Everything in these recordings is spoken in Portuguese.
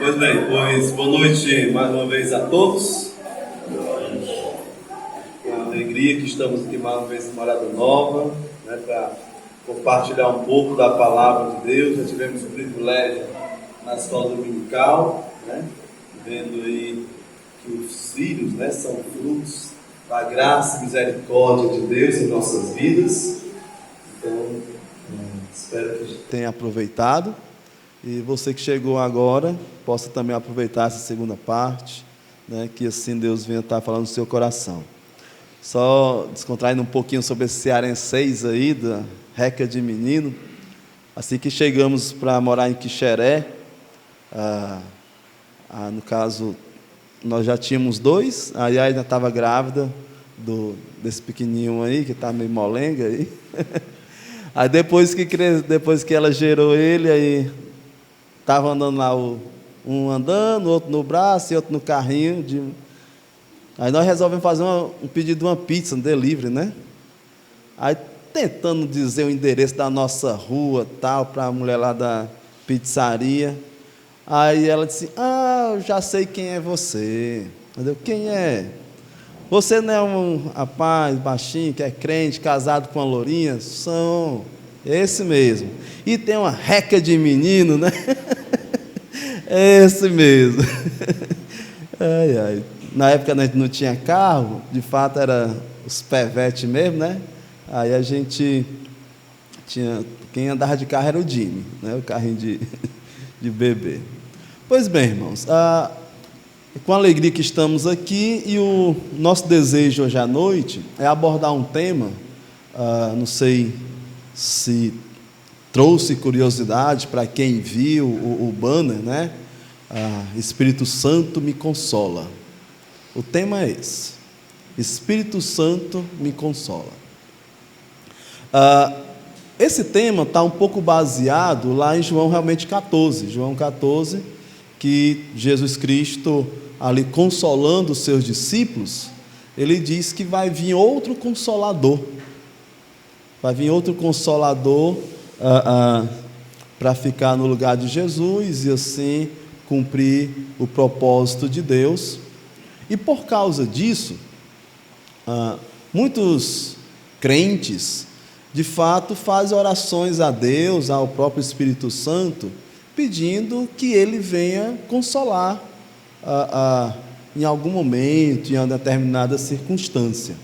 Pois bem, boa noite mais uma vez a todos. É uma alegria que estamos aqui mais uma vez em Morada Nova, né, para compartilhar um pouco da palavra de Deus. Já tivemos o privilégio na escola dominical, né, vendo aí que os filhos, né, são frutos da graça e misericórdia de Deus em nossas vidas. Então, espero que tenha aproveitado. E você que chegou agora, possa também aproveitar essa segunda parte, né, que assim Deus venha estar falando no seu coração. Só descontraindo um pouquinho sobre esse cearenseis aí, da Reca de Menino. Assim que chegamos para morar em Quixeré, no caso, nós já tínhamos dois, a Yaya ainda estava grávida desse pequenininho aí, que está meio molenga aí. Aí depois que ela gerou ele, aí estava andando lá, um andando, outro no braço e outro no carrinho. Aí nós resolvemos fazer um pedido de uma pizza, um delivery, né? Aí tentando dizer o endereço da nossa rua, tal, para a mulher lá da pizzaria. Aí ela disse: eu já sei quem é você. Eu: quem é? Você não é um rapaz baixinho, que é crente, casado com uma lourinha? São, esse mesmo. E tem uma reca de menino, né? Esse mesmo. Ai, ai. Na época a gente não tinha carro, de fato era os pevetes mesmo, né? Aí a gente tinha, quem andava de carro era o Jimmy, né? O carrinho de bebê. Pois bem, irmãos, com alegria que estamos aqui, e o nosso desejo hoje à noite é abordar um tema, não sei se trouxe curiosidade para quem viu o banner, né? Espírito Santo me consola. O tema é esse: Espírito Santo me consola. Esse tema está um pouco baseado lá em João 14, que Jesus Cristo, ali consolando os seus discípulos, ele diz que vai vir outro consolador. Vai vir outro consolador para ficar no lugar de Jesus e assim cumprir o propósito de Deus. E por causa disso, muitos crentes, de fato, fazem orações a Deus, ao próprio Espírito Santo, pedindo que Ele venha consolar em algum momento, em uma determinada circunstância.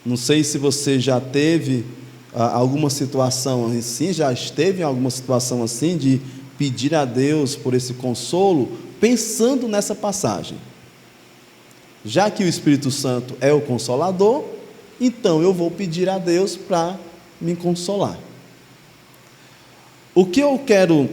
Não sei se você já teve alguma situação assim, já esteve em alguma situação assim, de pedir a Deus por esse consolo, pensando nessa passagem. Já que o Espírito Santo é o Consolador, então eu vou pedir a Deus para me consolar. O que eu quero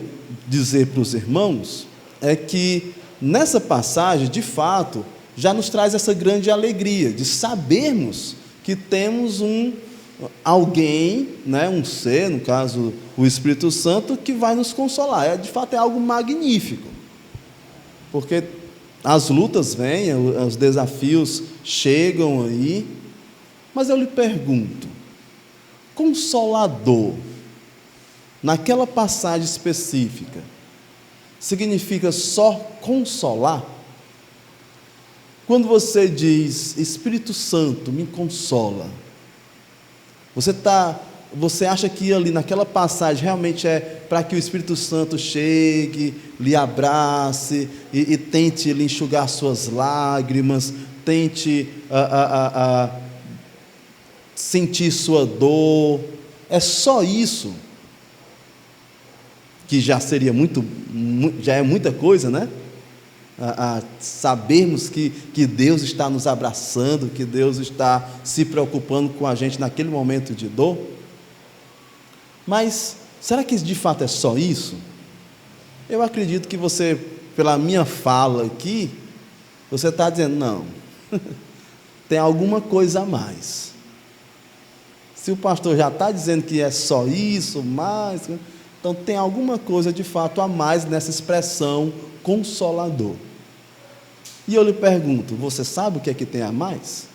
dizer para os irmãos é que nessa passagem, de fato, já nos traz essa grande alegria de sabermos que temos alguém, né, um ser, no caso o Espírito Santo, que vai nos consolar. De fato é algo magnífico, porque as lutas vêm, os desafios chegam aí, mas eu lhe pergunto: consolador, naquela passagem específica, significa só consolar? Quando você diz Espírito Santo me consola, você acha que ali naquela passagem realmente é para que o Espírito Santo chegue, lhe abrace e tente lhe enxugar suas lágrimas, tente sentir sua dor? É só isso? Que já seria já é muita coisa, né? Sabermos que Deus está nos abraçando, que Deus está se preocupando com a gente naquele momento de dor. Mas será que de fato é só isso? Eu acredito que você, pela minha fala aqui, você está dizendo: não, tem alguma coisa a mais. Se o pastor já está dizendo que é só isso, mais, então tem alguma coisa de fato a mais nessa expressão consolador. E eu lhe pergunto: você sabe o que é que tem a mais?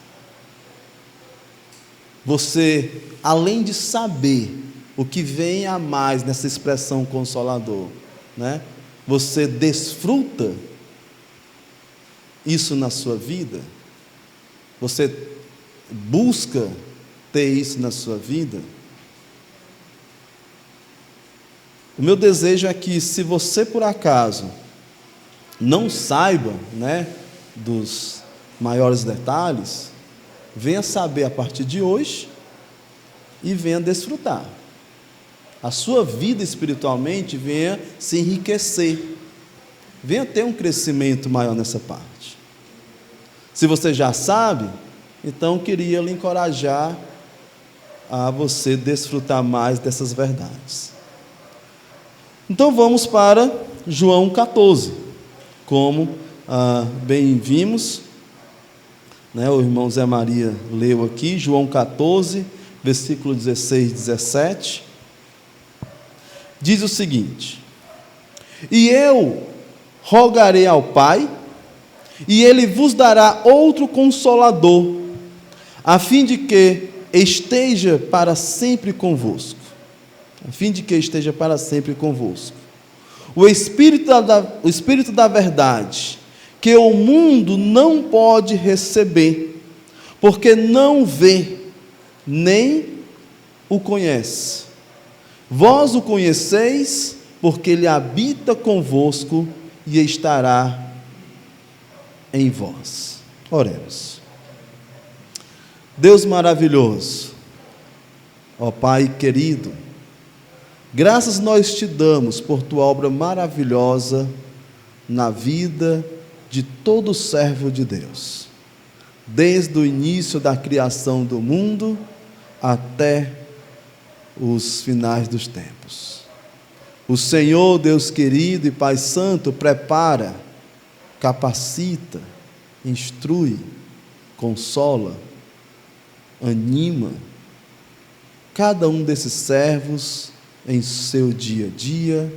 Você, além de saber o que vem a mais nessa expressão consolador, né? Você desfruta isso na sua vida? Você busca ter isso na sua vida? O meu desejo é que, se você por acaso não saiba, dos maiores detalhes, venha saber a partir de hoje e venha desfrutar. A sua vida espiritualmente venha se enriquecer, venha ter um crescimento maior nessa parte. Se você já sabe, então queria lhe encorajar a você desfrutar mais dessas verdades. Então vamos para João 14, como bem vimos, o irmão Zé Maria leu aqui, João 14, versículo 16 e 17, diz o seguinte: e eu rogarei ao Pai, e Ele vos dará outro Consolador, a fim de que esteja para sempre convosco. O Espírito da verdade, que o mundo não pode receber, porque não vê, nem o conhece. Vós o conheceis, porque Ele habita convosco e estará em vós. Oremos. Deus maravilhoso, ó Pai querido, graças nós te damos por tua obra maravilhosa na vida de todo servo de Deus, desde o início da criação do mundo até os finais dos tempos. O Senhor, Deus querido e Pai Santo, prepara, capacita, instrui, consola, anima cada um desses servos em seu dia a dia,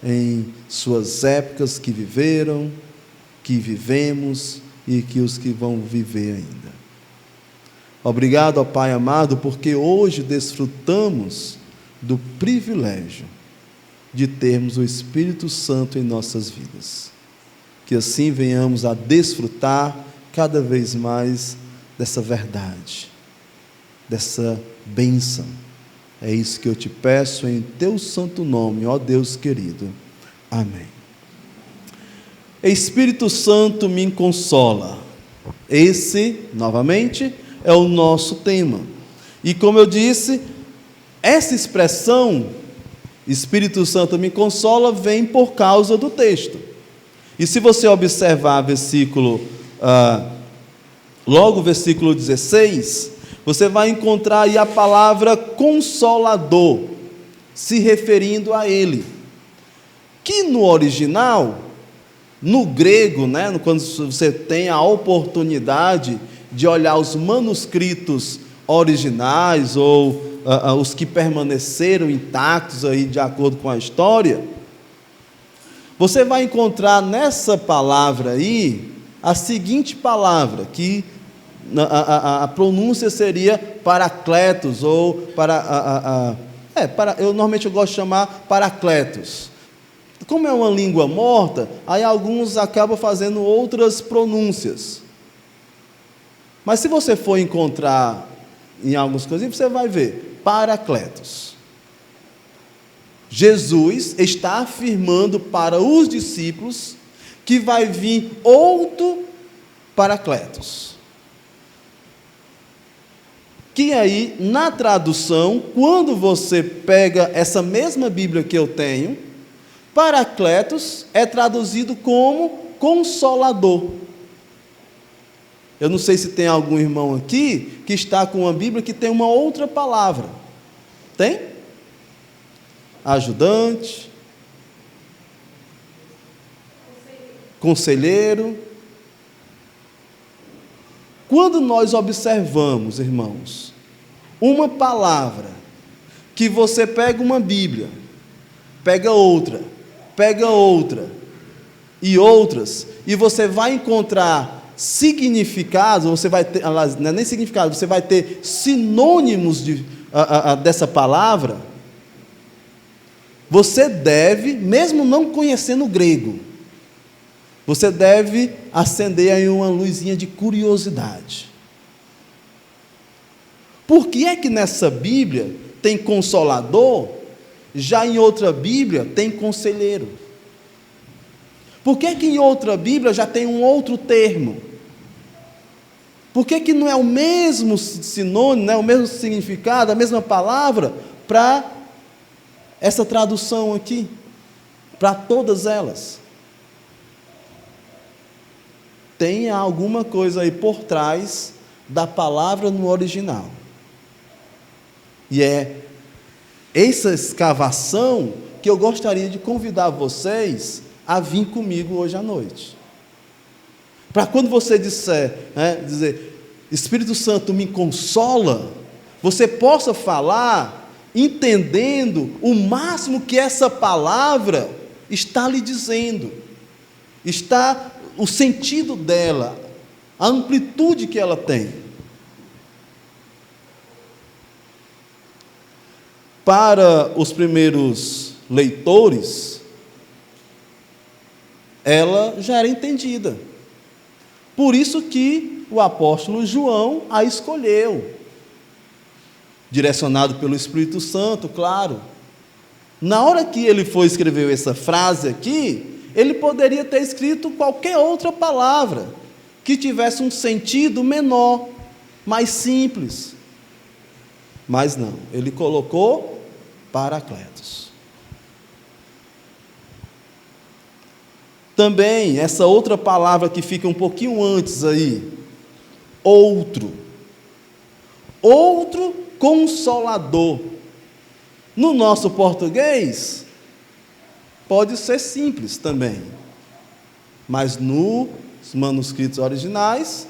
em suas épocas que viveram, que vivemos e que os que vão viver ainda. Obrigado, ó Pai amado, porque hoje desfrutamos do privilégio de termos o Espírito Santo em nossas vidas. Que assim venhamos a desfrutar cada vez mais dessa verdade, dessa bênção. É isso que eu te peço em teu santo nome, ó Deus querido. Amém. Espírito Santo me consola. Esse, novamente, é o nosso tema. E como eu disse, essa expressão, Espírito Santo me consola, vem por causa do texto. E se você observar logo o versículo 16, você vai encontrar aí a palavra consolador, se referindo a ele. Que no original, no grego, quando você tem a oportunidade de olhar os manuscritos originais ou os que permaneceram intactos aí de acordo com a história, você vai encontrar nessa palavra aí a seguinte palavra, que a pronúncia seria paracletos, ou eu normalmente gosto de chamar paracletos. Como é uma língua morta, aí alguns acabam fazendo outras pronúncias. Mas se você for encontrar em algumas coisas, você vai ver paracletos. Jesus está afirmando para os discípulos que vai vir outro paracletos. Que aí, na tradução, quando você pega essa mesma Bíblia que eu tenho, paracletos é traduzido como consolador. Eu não sei se tem algum irmão aqui que está com uma Bíblia que tem uma outra palavra. Tem? Ajudante, conselheiro. Quando nós observamos, irmãos, uma palavra que você pega uma Bíblia, pega outra e outras, e você vai encontrar significados, você vai ter, não é nem significado, você vai ter sinônimos dessa palavra, você deve, mesmo não conhecendo o grego, você deve acender aí uma luzinha de curiosidade. Por que é que nessa Bíblia tem consolador, já em outra Bíblia tem conselheiro? Por que é que em outra Bíblia já tem um outro termo? Por que que não é o mesmo sinônimo, não é o mesmo significado, a mesma palavra para essa tradução aqui, para todas elas? Tem alguma coisa aí por trás da palavra no original. E é essa escavação que eu gostaria de convidar vocês a vir comigo hoje à noite. Para quando você dizer, Espírito Santo me consola, você possa falar entendendo o máximo que essa palavra está lhe dizendo, está o sentido dela, a amplitude que ela tem. Para os primeiros leitores, ela já era entendida. Por isso que o apóstolo João a escolheu, direcionado pelo Espírito Santo, claro. Na hora que ele foi escrever essa frase aqui, ele poderia ter escrito qualquer outra palavra que tivesse um sentido menor, mais simples. Mas não, ele colocou Paracletos. Também, essa outra palavra que fica um pouquinho antes aí, outro. Outro consolador. No nosso português, pode ser simples também. Mas nos manuscritos originais,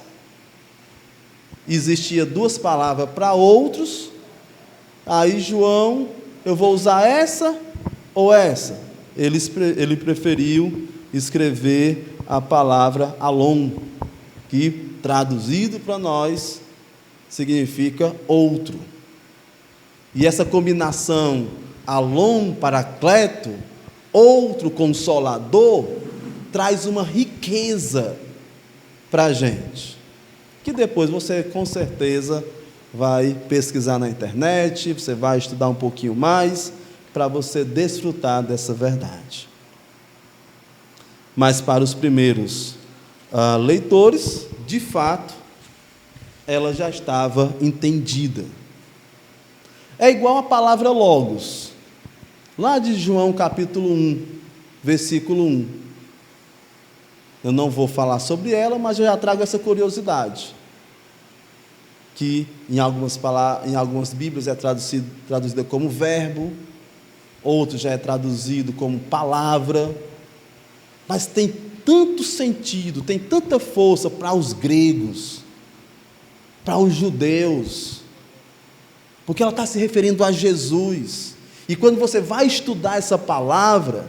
existia duas palavras para outros. Aí João, eu vou usar essa ou essa? Ele preferiu escrever a palavra alon, que traduzido para nós significa outro. E essa combinação alon, paracleto, outro consolador, traz uma riqueza para a gente, que depois você com certeza vai pesquisar na internet, você vai estudar um pouquinho mais, para você desfrutar dessa verdade. Mas para os primeiros leitores, de fato, ela já estava entendida. É igual a palavra logos, lá de João capítulo 1, versículo 1. Eu não vou falar sobre ela, mas eu já trago essa curiosidade, que em algumas Bíblias é traduzida como verbo, outro já é traduzido como palavra, mas tem tanto sentido, tem tanta força para os gregos, para os judeus, porque ela está se referindo a Jesus. E quando você vai estudar essa palavra,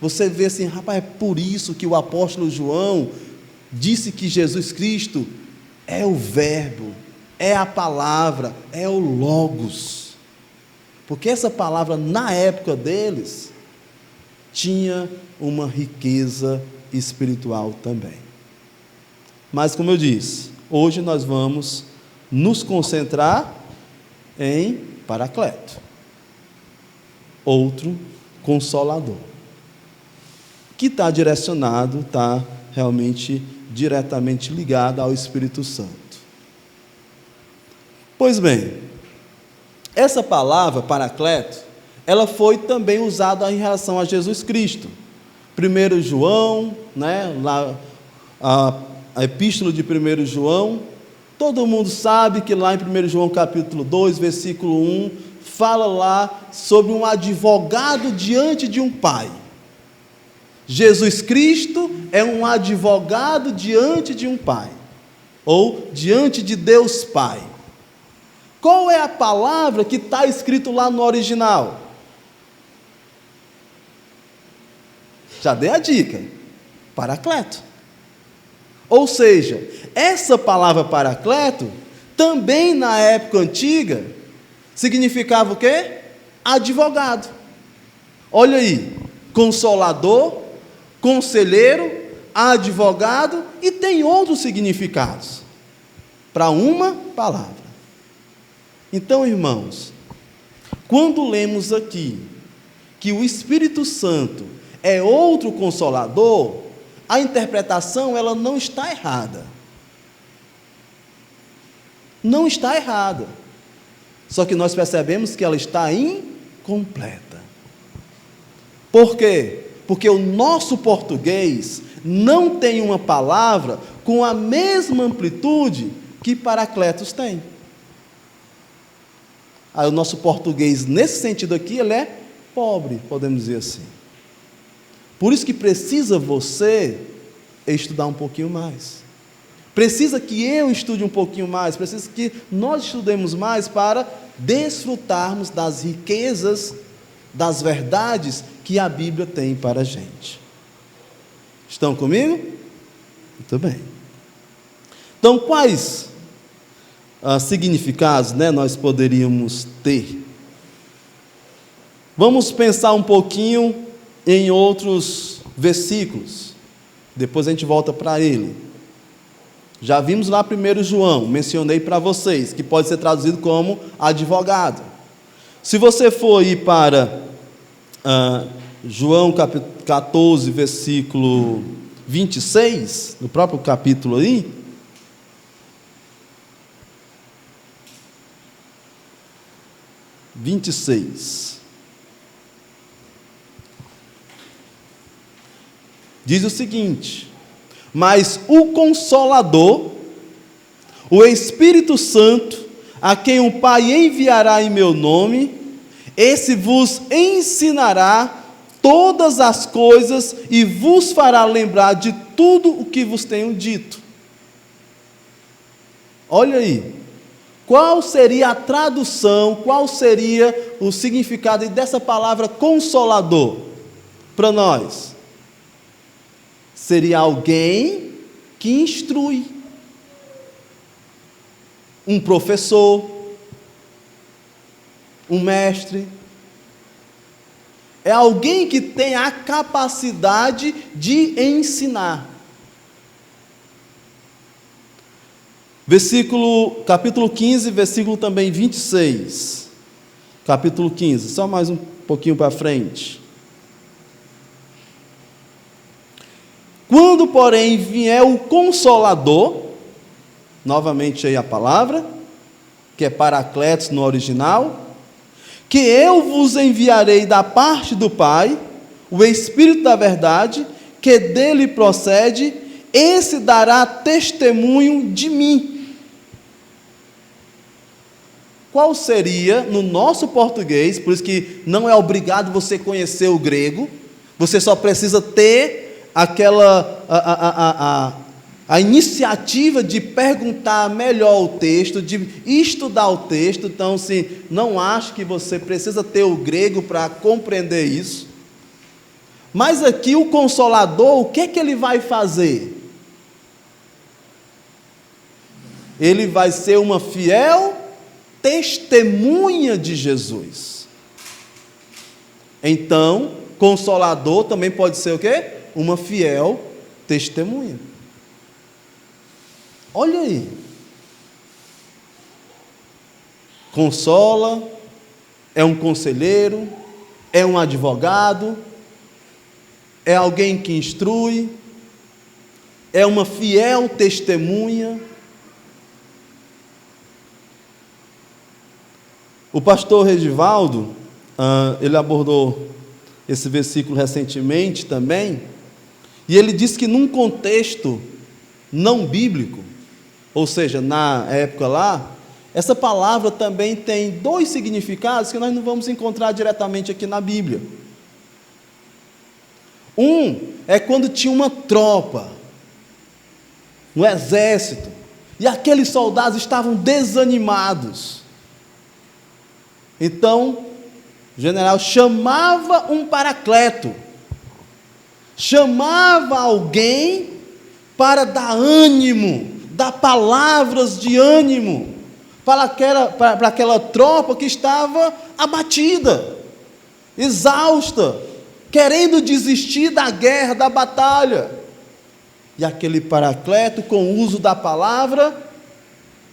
você vê assim, rapaz, é por isso que o apóstolo João disse que Jesus Cristo é o verbo, é a palavra, é o logos. Porque essa palavra, na época deles, tinha uma riqueza espiritual também. Mas, como eu disse, hoje nós vamos nos concentrar em Paracleto, outro consolador, que está direcionado, está realmente diretamente ligado ao Espírito Santo. Pois bem, essa palavra Paracleto, ela foi também usada em relação a Jesus Cristo. 1 João, lá, a epístola de 1 João, todo mundo sabe que lá em 1 João capítulo 2, versículo 1, fala lá sobre um advogado diante de um pai. Jesus Cristo é um advogado diante de um pai, ou diante de Deus Pai. Qual é a palavra que está escrito lá no original? Já dei a dica, Paracleto. Ou seja, essa palavra Paracleto, também na época antiga, significava o quê? Advogado. Olha aí, consolador, conselheiro, advogado, e tem outros significados para uma palavra. Então, irmãos, quando lemos aqui que o Espírito Santo é outro consolador, a interpretação ela não está errada. Não está errada. Só que nós percebemos que ela está incompleta. Por quê? Porque o nosso português não tem uma palavra com a mesma amplitude que Paracletos tem. Aí o nosso português, nesse sentido aqui, ele é pobre, podemos dizer assim. Por isso que precisa você estudar um pouquinho mais. Precisa que eu estude um pouquinho mais, precisa que nós estudemos mais para desfrutarmos das riquezas, das verdades que a Bíblia tem para a gente. Estão comigo? Muito bem. Então, quais significados, nós poderíamos ter? Vamos pensar um pouquinho em outros versículos. Depois a gente volta para ele. Já vimos lá 1 João, mencionei para vocês, que pode ser traduzido como advogado. Se você for ir para João capítulo 14, versículo 26, no próprio capítulo aí, diz o seguinte: mas o Consolador, o Espírito Santo, a quem o Pai enviará em meu nome, esse vos ensinará todas as coisas e vos fará lembrar de tudo o que vos tenho dito. Olha aí, qual seria a tradução, qual seria o significado dessa palavra consolador para nós? Seria alguém que instrui, um professor, um mestre. É alguém que tem a capacidade de ensinar. Capítulo 15, versículo também 26. Capítulo 15, só mais um pouquinho para frente. Quando, porém, vier o Consolador, novamente aí a palavra, que é Paracletos no original, que eu vos enviarei da parte do Pai, o Espírito da verdade, que dele procede, esse dará testemunho de mim. Qual seria, no nosso português, por isso que não é obrigado você conhecer o grego, você só precisa ter a iniciativa de perguntar melhor o texto, de estudar o texto. Então, assim, não acho que você precisa ter o grego para compreender isso. Mas aqui o Consolador, o que é que ele vai fazer? Ele vai ser uma fiel testemunha de Jesus. Então, Consolador também pode ser o quê? Uma fiel testemunha. Olha aí. Consola, é um conselheiro, é um advogado, é alguém que instrui, é uma fiel testemunha. O pastor Regivaldo, ele abordou esse versículo recentemente também, e ele disse que num contexto não bíblico, ou seja, na época lá, essa palavra também tem dois significados que nós não vamos encontrar diretamente aqui na Bíblia. Um é quando tinha uma tropa, um exército, e aqueles soldados estavam desanimados. Então, o general chamava um paracleto, chamava alguém para dar ânimo, dar palavras de ânimo para aquela tropa que estava abatida, exausta, querendo desistir da guerra, da batalha. E aquele Paracleto, com o uso da palavra,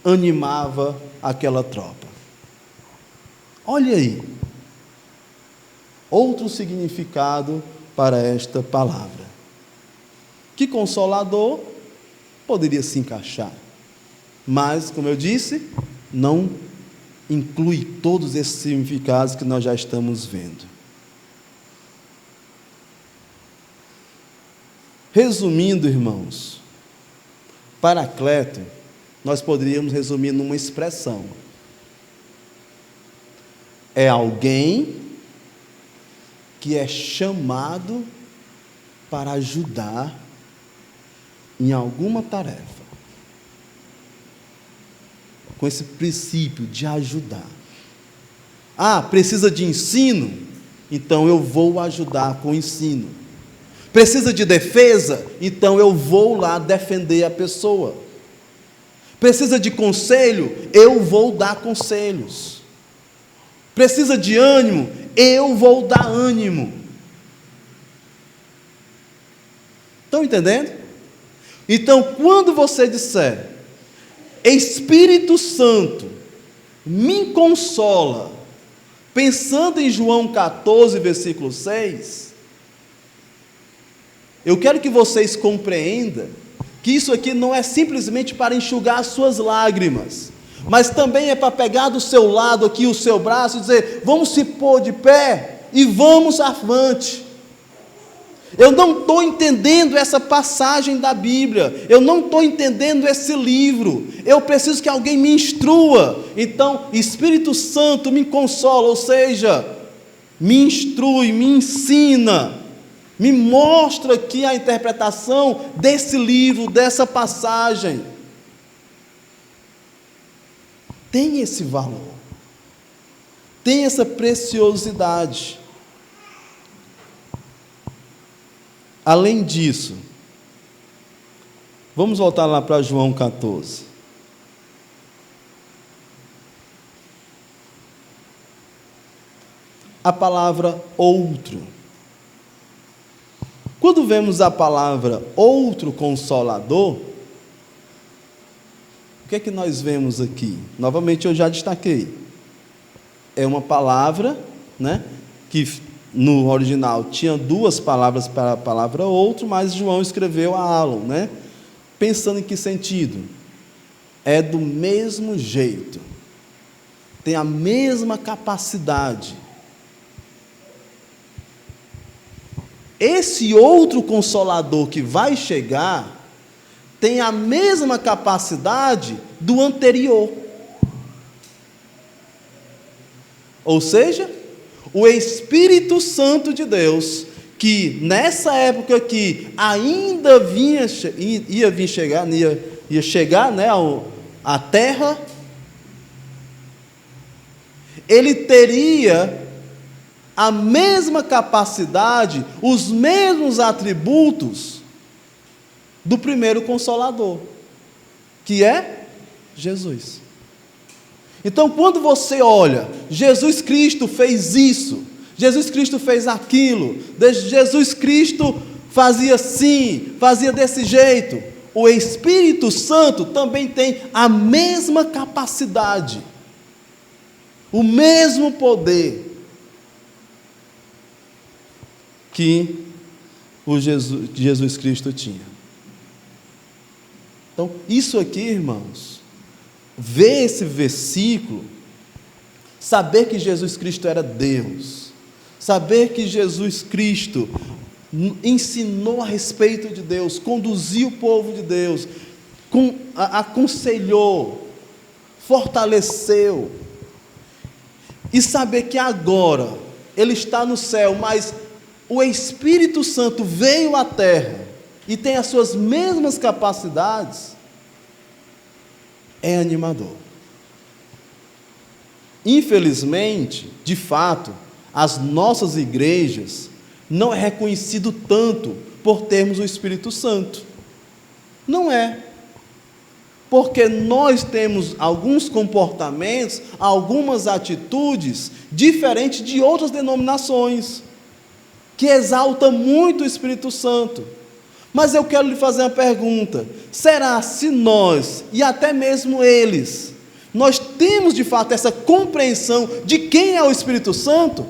animava aquela tropa. Olha aí, outro significado para esta palavra. Que consolador poderia se encaixar, mas, como eu disse, não inclui todos esses significados que nós já estamos vendo. Resumindo, irmãos, Paracleto, nós poderíamos resumir numa expressão: é alguém que é chamado para ajudar em alguma tarefa, com esse princípio de ajudar. Ah, precisa de ensino? Então eu vou ajudar com o ensino. Precisa de defesa? Então eu vou lá defender a pessoa. Precisa de conselho? Eu vou dar conselhos. Precisa de ânimo? Eu vou dar ânimo. Estão entendendo? Então, quando você disser, Espírito Santo me consola, pensando em João 14, versículo 6, eu quero que vocês compreendam que isso aqui não é simplesmente para enxugar as suas lágrimas, mas também é para pegar do seu lado aqui o seu braço e dizer, vamos se pôr de pé e vamos avante. Eu não estou entendendo essa passagem da Bíblia, eu não estou entendendo esse livro, eu preciso que alguém me instrua. Então, Espírito Santo me consola, ou seja, me instrui, me ensina, me mostra aqui a interpretação desse livro, dessa passagem. Tem esse valor, tem essa preciosidade. Além disso, vamos voltar lá para João 14. A palavra outro. Quando vemos a palavra outro consolador, o que é que nós vemos aqui? Novamente eu já destaquei. É uma palavra, né, que no original tinha duas palavras para a palavra outro, mas João escreveu a alon, né? Pensando em que sentido? É do mesmo jeito, tem a mesma capacidade. Esse outro consolador que vai chegar tem a mesma capacidade do anterior. Ou seja, o Espírito Santo de Deus, que nessa época aqui ainda ia chegar, né, à terra, ele teria a mesma capacidade, os mesmos atributos do primeiro Consolador, que é Jesus. Então, quando você olha, Jesus Cristo fez isso, Jesus Cristo fez aquilo, Jesus Cristo fazia assim, fazia desse jeito, o Espírito Santo também tem a mesma capacidade, o mesmo poder que Jesus Cristo tinha. Então, isso aqui, irmãos, ver esse versículo, saber que Jesus Cristo era Deus, saber que Jesus Cristo ensinou a respeito de Deus, conduziu o povo de Deus, aconselhou, fortaleceu, e saber que agora Ele está no céu, mas o Espírito Santo veio à terra e tem as suas mesmas capacidades, é animador. Infelizmente, de fato, as nossas igrejas não é reconhecido tanto por termos o Espírito Santo. Não é. Porque nós temos alguns comportamentos, algumas atitudes diferentes de outras denominações. que exalta muito o Espírito Santo. Mas eu quero lhe fazer uma pergunta: será se nós, e até mesmo eles, nós temos de fato essa compreensão de quem é o Espírito Santo?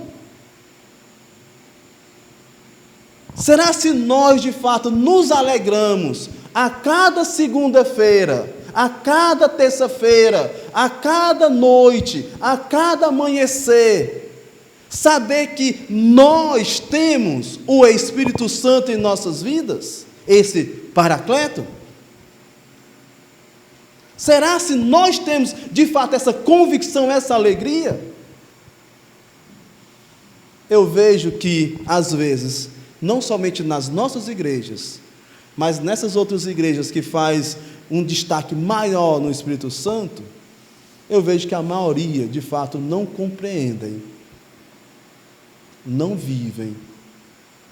Será se nós de fato nos alegramos a cada segunda-feira, a cada terça-feira, a cada noite, a cada amanhecer, saber que nós temos o Espírito Santo em nossas vidas, esse Paracleto? Será se nós temos de fato essa convicção, essa alegria? Eu vejo que às vezes, não somente nas nossas igrejas, mas nessas outras igrejas que faz um destaque maior no Espírito Santo, eu vejo que a maioria de fato não compreendem, não vivem,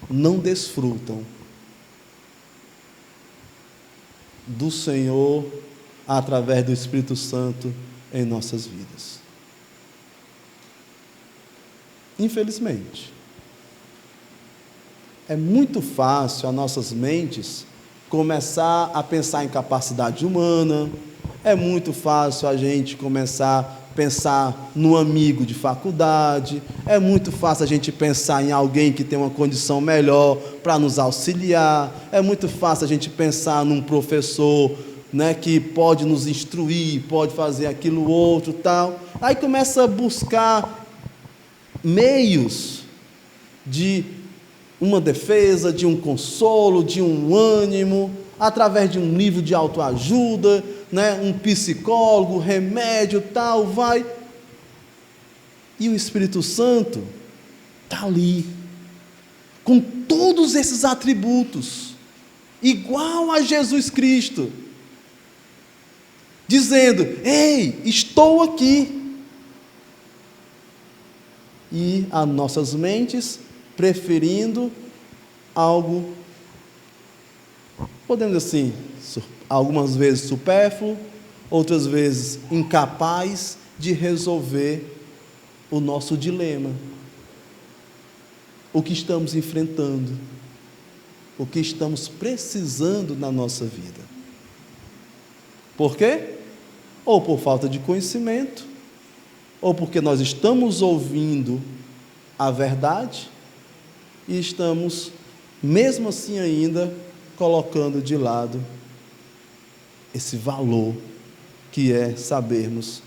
não desfrutam do Senhor através do Espírito Santo em nossas vidas. Infelizmente, é muito fácil as nossas mentes começar a pensar em capacidade humana, é muito fácil a gente começar a pensar no amigo de faculdade, é muito fácil a gente pensar em alguém que tem uma condição melhor para nos auxiliar, é muito fácil a gente pensar num professor, né, que pode nos instruir, pode fazer aquilo outro, tal. Aí começa a buscar meios de uma defesa, de um consolo, de um ânimo, através de um livro de autoajuda, né, um psicólogo, remédio, tal, vai. E o Espírito Santo está ali, com todos esses atributos, igual a Jesus Cristo, dizendo: ei, estou aqui. E as nossas mentes preferindo algo, podemos dizer assim, algumas vezes supérfluo, outras vezes incapaz de resolver o nosso dilema, o que estamos enfrentando, o que estamos precisando na nossa vida. Por quê? Ou por falta de conhecimento, ou porque nós estamos ouvindo a verdade e estamos, mesmo assim ainda, colocando de lado esse valor que é sabermos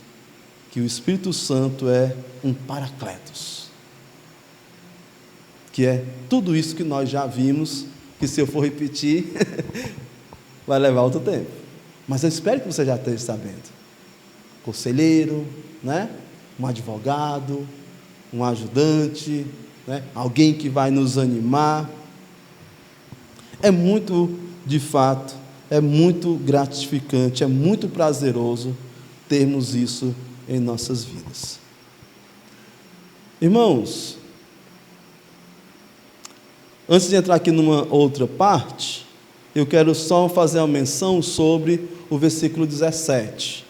que o Espírito Santo é um Paracletos, que é tudo isso que nós já vimos, que se eu for repetir, vai levar outro tempo, mas eu espero que você já esteja sabendo. Conselheiro, né? Um advogado, um ajudante, né? Alguém que vai nos animar. É muito, de fato, é muito gratificante, é muito prazeroso termos isso em nossas vidas. Irmãos, antes de entrar aqui numa outra parte, eu quero só fazer uma menção sobre o versículo 17,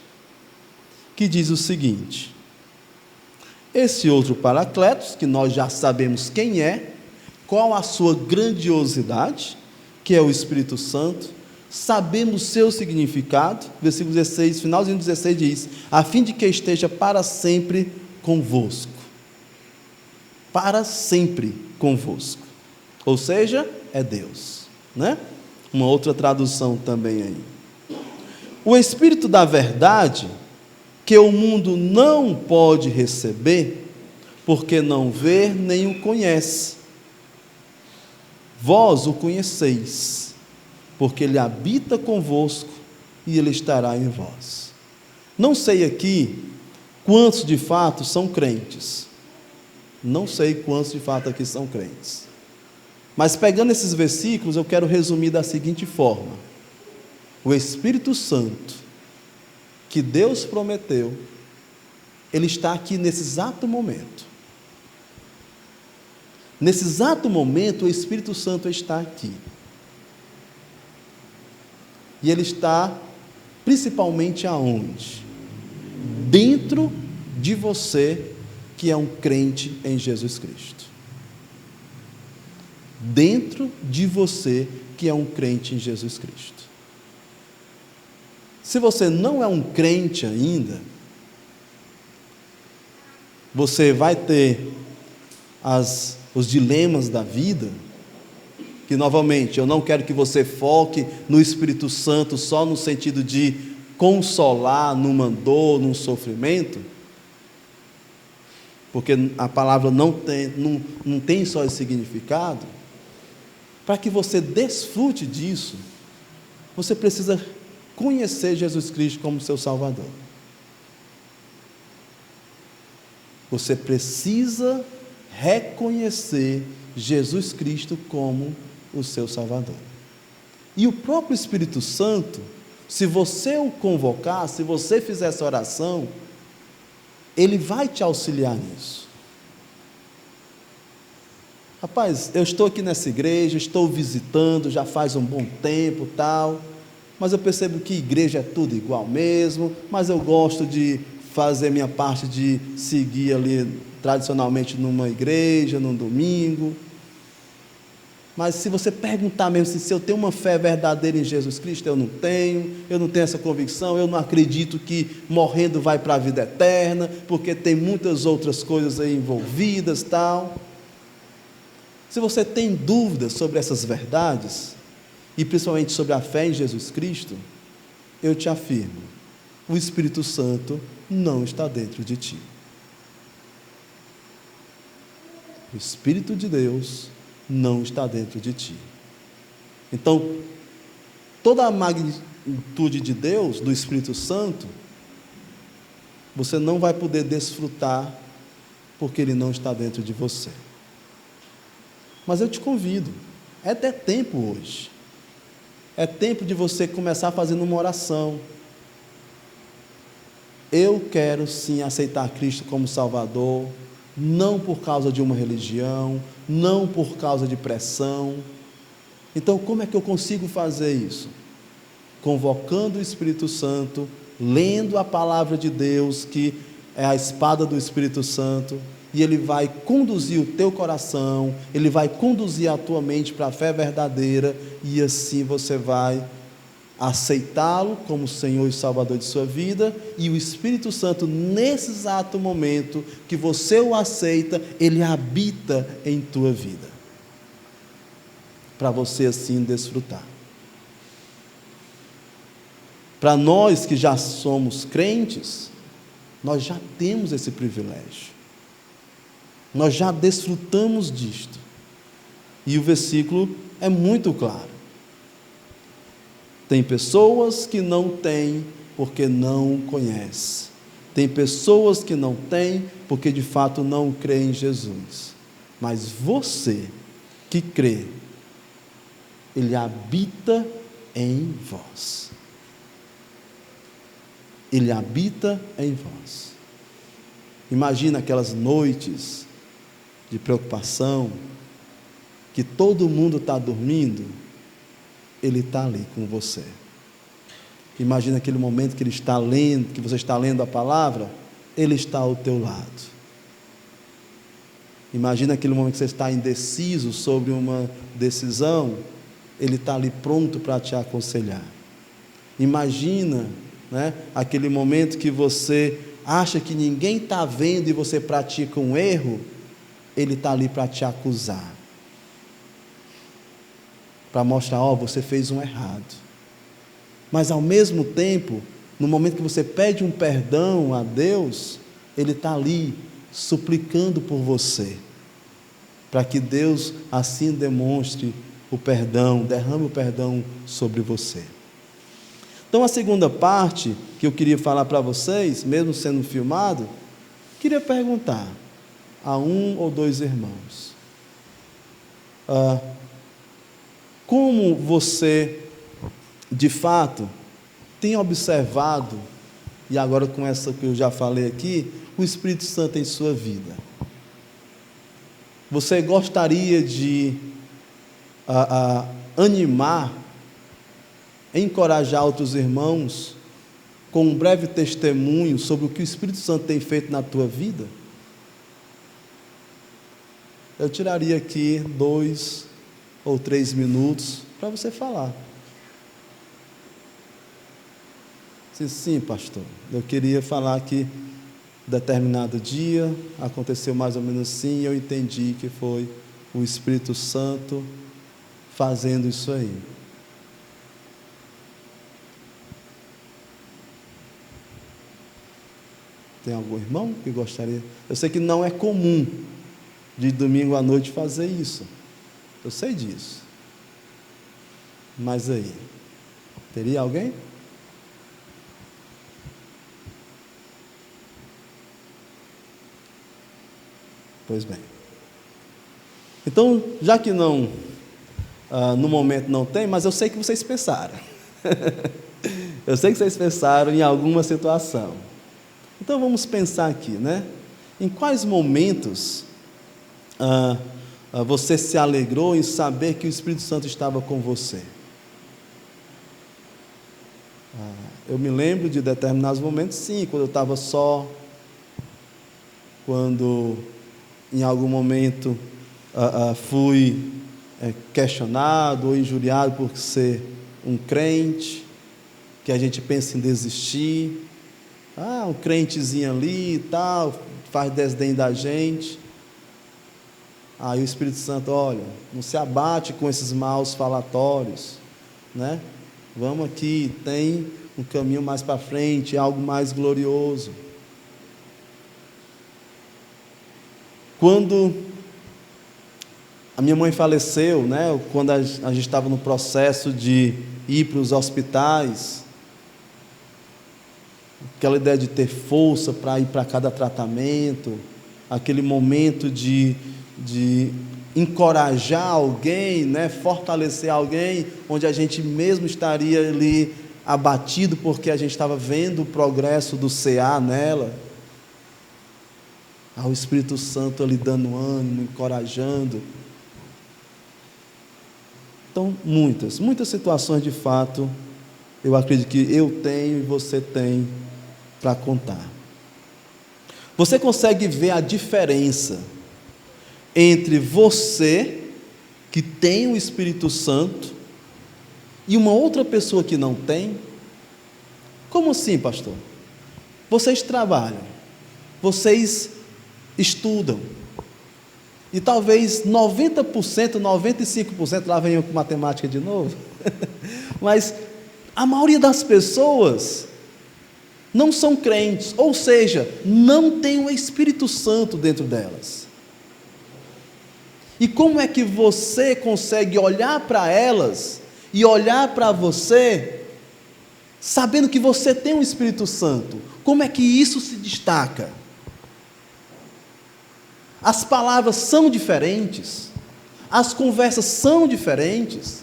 que diz o seguinte: esse outro Paracletos, que nós já sabemos quem é, qual a sua grandiosidade, que é o Espírito Santo, sabemos seu significado. Versículo 16, finalzinho 16 diz: a fim de que esteja para sempre convosco. Para sempre convosco. Ou seja, é Deus, né? Uma outra tradução também aí. O Espírito da verdade, que o mundo não pode receber, porque não vê nem o conhece. Vós o conheceis, porque ele habita convosco e ele estará em vós. Não sei aqui quantos de fato são crentes. Não sei quantos de fato aqui são crentes. Mas pegando esses versículos, eu quero resumir da seguinte forma: o Espírito Santo, que Deus prometeu, ele está aqui nesse exato momento. Nesse exato momento, o Espírito Santo está aqui. E ele está principalmente aonde? Dentro de você, que é um crente em Jesus Cristo. dentro de você que é um crente em Jesus Cristo. Se você não é um crente ainda, você vai ter os dilemas da vida, que novamente, eu não quero que você foque no Espírito Santo só no sentido de consolar numa dor, num sofrimento, porque a palavra não tem só esse significado. Para que você desfrute disso, você precisa conhecer Jesus Cristo como seu Salvador. Você precisa reconhecer Jesus Cristo como o seu Salvador. E o próprio Espírito Santo, se você o convocar, se você fizer essa oração, ele vai te auxiliar nisso. Rapaz, eu estou aqui nessa igreja, estou visitando, já faz um bom tempo, tal, mas eu percebo que igreja é tudo igual mesmo, mas eu gosto de fazer minha parte de seguir ali tradicionalmente numa igreja, num domingo. Mas se você perguntar mesmo se eu tenho uma fé verdadeira em Jesus Cristo, eu não tenho essa convicção, eu não acredito que morrendo vai para a vida eterna, porque tem muitas outras coisas aí envolvidas, tal. Se você tem dúvidas sobre essas verdades, e principalmente sobre a fé em Jesus Cristo, eu te afirmo, o Espírito Santo não está dentro de ti. O Espírito de Deus não está dentro de ti. Então, toda a magnitude de Deus, do Espírito Santo, você não vai poder desfrutar, porque Ele não está dentro de você. Mas eu te convido, é até tempo hoje, é tempo de você começar fazendo uma oração. Eu quero sim aceitar Cristo como Salvador, não por causa de uma religião, não por causa de pressão. Então, como é que eu consigo fazer isso? Convocando o Espírito Santo, lendo a palavra de Deus, que é a espada do Espírito Santo, e ele vai conduzir o teu coração, ele vai conduzir a tua mente para a fé verdadeira, e assim você vai aceitá-lo como Senhor e Salvador de sua vida, e o Espírito Santo, nesse exato momento que você o aceita, ele habita em tua vida, para você assim desfrutar. Para nós que já somos crentes, nós já temos esse privilégio, nós já desfrutamos disto, e o versículo é muito claro. Tem pessoas que não têm porque não conhecem. Tem pessoas que não têm porque de fato não creem em Jesus. Mas você que crê, Ele habita em vós. Ele habita em vós. Imagina aquelas noites de preocupação, que todo mundo está dormindo, Ele está ali com você. Imagina aquele momento que Ele está lendo, que você está lendo a palavra, Ele está ao teu lado. Imagina aquele momento que você está indeciso sobre uma decisão, Ele está ali pronto para te aconselhar. Imagina, aquele momento que você acha que ninguém está vendo e você pratica um erro, Ele está ali para te acusar, para mostrar, você fez um errado. Mas ao mesmo tempo, no momento que você pede um perdão a Deus, Ele está ali suplicando por você, para que Deus assim demonstre o perdão, derrame o perdão sobre você. Então a segunda parte que eu queria falar para vocês, mesmo sendo filmado, queria perguntar a um ou dois irmãos, como você, de fato, tem observado, e agora com essa que eu já falei aqui, o Espírito Santo em sua vida? Você gostaria de animar, encorajar outros irmãos com um breve testemunho sobre o que o Espírito Santo tem feito na tua vida? Eu tiraria aqui 2 ou 3 minutos para você falar. Sim, pastor, eu queria falar que determinado dia aconteceu mais ou menos assim, e eu entendi que foi o Espírito Santo fazendo isso aí. Tem algum irmão que gostaria? Eu sei que não é comum de domingo à noite fazer isso, eu sei disso, mas aí, teria alguém? Pois bem. Então, já que não, no momento não tem, mas eu sei que vocês pensaram. Eu sei que vocês pensaram em alguma situação. Então, vamos pensar aqui, né? Em quais momentos você se alegrou em saber que o Espírito Santo estava com você? Eu me lembro de determinados momentos, sim, quando eu estava só, quando em algum momento fui questionado ou injuriado por ser um crente, que a gente pensa em desistir, um crentezinho ali e tal, faz desdém da gente. Aí o Espírito Santo, olha, não se abate com esses maus falatórios, né? Vamos aqui, tem um caminho mais para frente, algo mais glorioso. Quando a minha mãe faleceu, né, quando a gente estava no processo de ir para os hospitais, aquela ideia de ter força para ir para cada tratamento, aquele momento de encorajar alguém, né, fortalecer alguém, onde a gente mesmo estaria ali abatido porque a gente estava vendo o progresso do CA nela. O Espírito Santo ali dando ânimo, encorajando. Então, muitas situações de fato, eu acredito que eu tenho e você tem para contar. Você consegue ver a diferença entre você, que tem o Espírito Santo, e uma outra pessoa que não tem? Como assim, pastor? Vocês trabalham, vocês estudam, e talvez 90%, 95%, lá vem eu com matemática de novo, mas a maioria das pessoas não são crentes, ou seja, não tem o Espírito Santo dentro delas. E como é que você consegue olhar para elas e olhar para você, sabendo que você tem o Espírito Santo? Como é que isso se destaca? As palavras são diferentes, as conversas são diferentes,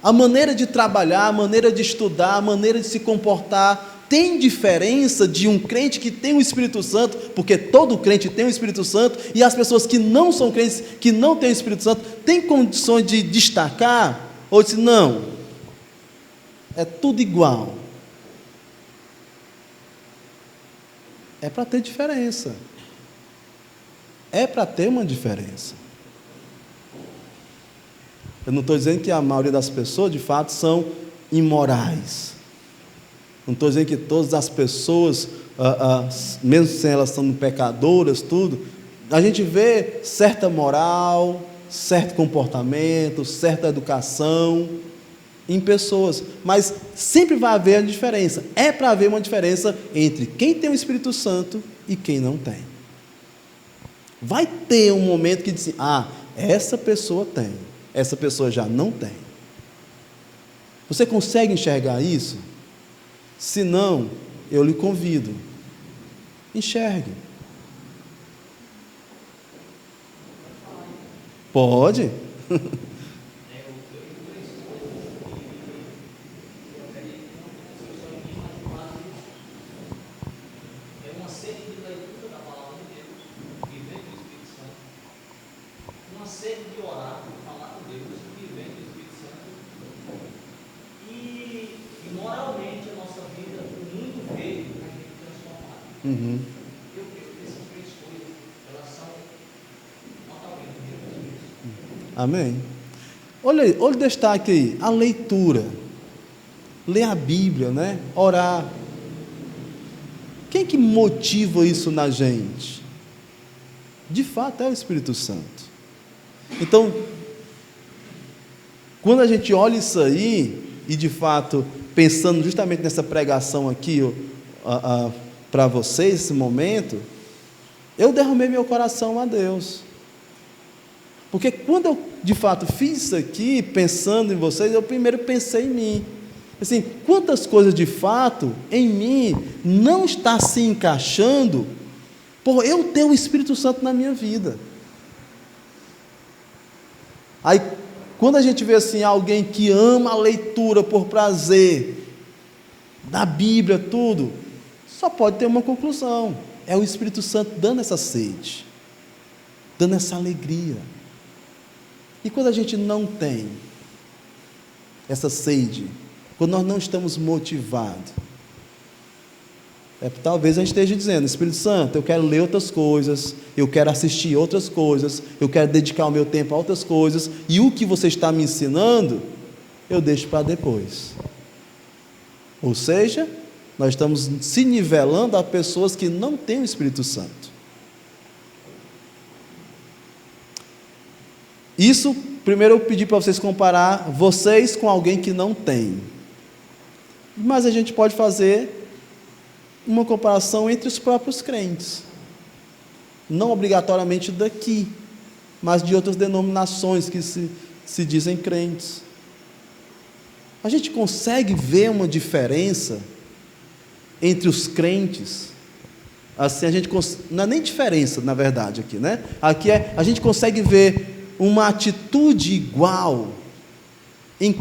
a maneira de trabalhar, a maneira de estudar, a maneira de se comportar, tem diferença de um crente que tem o Espírito Santo, porque todo crente tem o Espírito Santo, e as pessoas que não são crentes, que não têm o Espírito Santo, têm condições de destacar, ou dizer, não, é tudo igual. É para ter diferença. É para ter uma diferença. Eu não estou dizendo que a maioria das pessoas, de fato, são imorais. Não estou dizendo que todas as pessoas, mesmo sem elas sendo pecadoras, tudo, a gente vê certa moral, certo comportamento, certa educação em pessoas, mas sempre vai haver a diferença. É para haver uma diferença entre quem tem o Espírito Santo e quem não tem. Vai ter um momento que diz, essa pessoa tem, essa pessoa já não tem. Você consegue enxergar isso? Se não, eu lhe convido, enxergue. Pode? Uhum. Amém? Olha o destaque aí, a leitura. Ler a Bíblia, né? Orar. Quem que motiva isso na gente? De fato é o Espírito Santo. Então, quando a gente olha isso aí, e de fato, pensando justamente nessa pregação aqui, para vocês, esse momento, eu derramei meu coração a Deus. Porque quando eu, de fato, fiz isso aqui, pensando em vocês, eu primeiro pensei em mim. Assim, quantas coisas de fato, em mim, não está se encaixando, por eu ter o Espírito Santo na minha vida. Aí, quando a gente vê assim, alguém que ama a leitura por prazer, da Bíblia, tudo, só pode ter uma conclusão: é o Espírito Santo dando essa sede, dando essa alegria. E quando a gente não tem essa sede, quando nós não estamos motivados, talvez a gente esteja dizendo: Espírito Santo, eu quero ler outras coisas, eu quero assistir outras coisas, eu quero dedicar o meu tempo a outras coisas, e o que você está me ensinando, eu deixo para depois. Ou seja, nós estamos se nivelando a pessoas que não têm o Espírito Santo. Isso, primeiro eu pedi para vocês comparar vocês com alguém que não tem. Mas a gente pode fazer uma comparação entre os próprios crentes. Não obrigatoriamente daqui, mas de outras denominações que se dizem crentes. A gente consegue ver uma diferença entre os crentes? Assim, não é nem diferença, na verdade, aqui, né? Aqui a gente consegue ver uma atitude igual em